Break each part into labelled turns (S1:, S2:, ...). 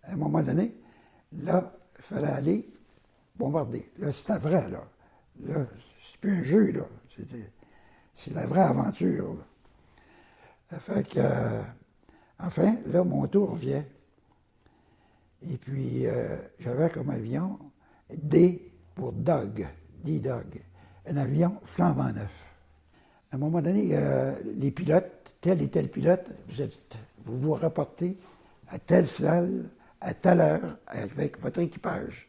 S1: À un moment donné, là, il fallait aller bombarder. Là, c'était vrai, là. Là, c'est plus un jeu, là. C'est la vraie aventure, là. Ça fait que, enfin, là, mon tour vient. Et puis, j'avais comme avion D pour Dog, D-Dog, un avion flambant neuf. À un moment donné, les pilotes, tel et tel pilote, vous vous rapportez à telle salle, à telle heure, avec votre équipage.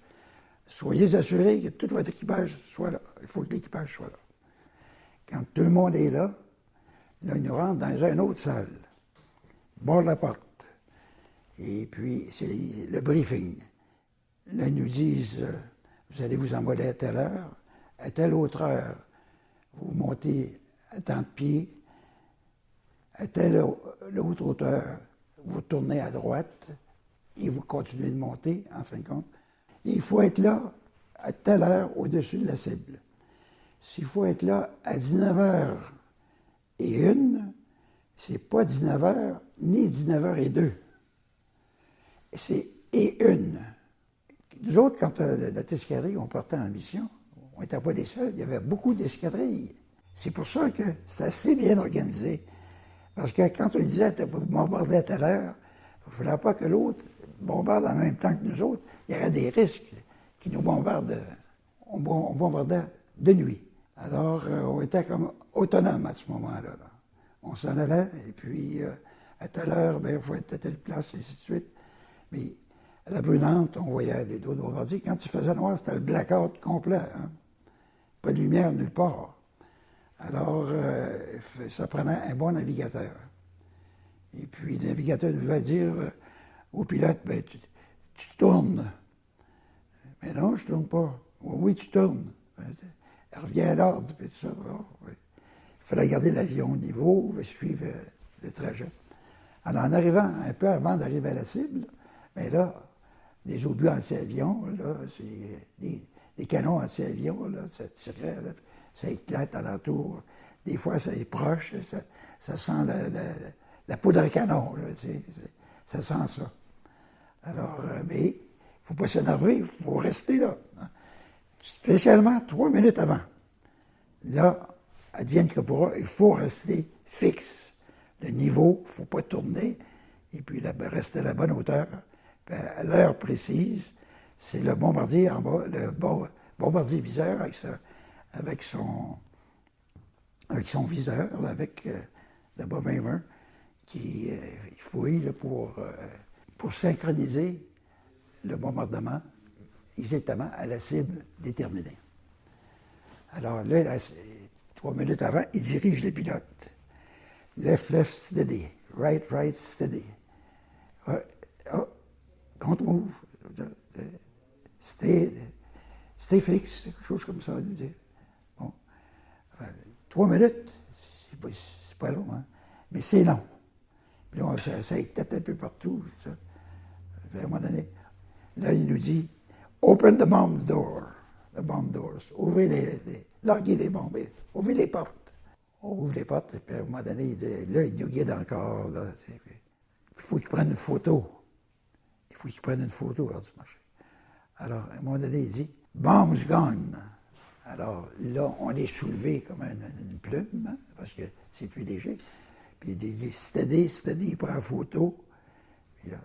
S1: Soyez assurés que tout votre équipage soit là. Il faut que l'équipage soit là. Quand tout le monde est là, là, ils nous rentrent dans une autre salle, bord de la porte. Et puis, c'est le briefing. Là, ils nous disent, vous allez vous envoler à telle heure, à telle autre heure, vous montez à tant de pieds, à telle autre hauteur, vous tournez à droite et vous continuez de monter, en fin de compte. Et il faut être là à telle heure au-dessus de la cible. S'il faut être là à 19h01, c'est pas 19h ni 19h02. C'est et une. Nous autres, quand notre escadrille, on partait en mission, on n'était pas les seuls, il y avait beaucoup d'escadrilles. C'est pour ça que c'est assez bien organisé. Parce que quand on disait, vous bombardez à telle heure, il ne faudrait pas que l'autre bombarde en même temps que nous autres. Il y aurait des risques qui nous bombardent. On bombardait de nuit. Alors, on était comme autonome à ce moment-là. Là. On s'en allait, et puis, à telle heure, il faut être à telle place, et ainsi de suite. Mais à la brunante, on voyait les dos de bombardier. Quand il faisait noir, c'était le blackout complet. Hein? Pas de lumière nulle part. Alors, ça prenait un bon navigateur. Et puis, le navigateur devait dire au pilote, ben, tu tournes. Mais non, je ne tourne pas. Oui, tu tournes. Elle revient à l'ordre, puis tout ça. Oh, oui. Il fallait garder l'avion au niveau, suivre le trajet. Alors, en arrivant un peu avant d'arriver à la cible, bien là, les obus anti-avions, là, c'est des canons anti-avions, là, ça tirait, là, ça éclate alentour. Des fois, ça est proche, ça sent la poudre à canon, là, ça sent ça. Alors, mais il ne faut pas s'énerver, il faut rester là. Hein. Spécialement 3 minutes avant. Là, advienne que pourra, il faut rester fixe. Le niveau, il ne faut pas tourner, et puis rester à la bonne hauteur. Puis à l'heure précise, c'est le bombardier en bas, le bombardier viseur avec son viseur, là, avec le bomber qui fouille là, pour synchroniser le bombardement exactement à la cible déterminée. Alors là, 3 minutes avant, il dirige les pilotes. Left, left, steady. Right, right, steady. Don't move. Stay fixe, quelque chose comme ça. Bon. 3 minutes, c'est pas long, hein? Mais c'est long. Puis là, ça éclate un peu partout. Ça. À un moment donné, là, il nous dit Open the bomb door. The bomb doors. Ouvrez larguez les bombes. Ouvrez les portes. On ouvre les portes, et puis à un moment donné, il dit, là, il nous guide encore. Là, il faut qu'il prenne une photo. Il faut qu'il prenne une photo hors du marché. Alors, à un moment donné, il dit Bombs gone. Alors là, on est soulevé comme une plume, hein, parce que c'est plus léger. Puis il dit steady, steady, il prend la photo. Puis là,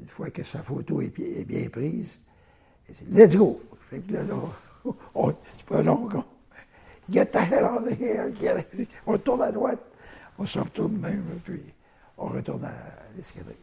S1: une fois que sa photo est bien prise, il dit let's go. Fait que là, c'est pas long. Get the hell out of here. On tourne à droite, on se retourne même, puis on retourne à l'escadrille.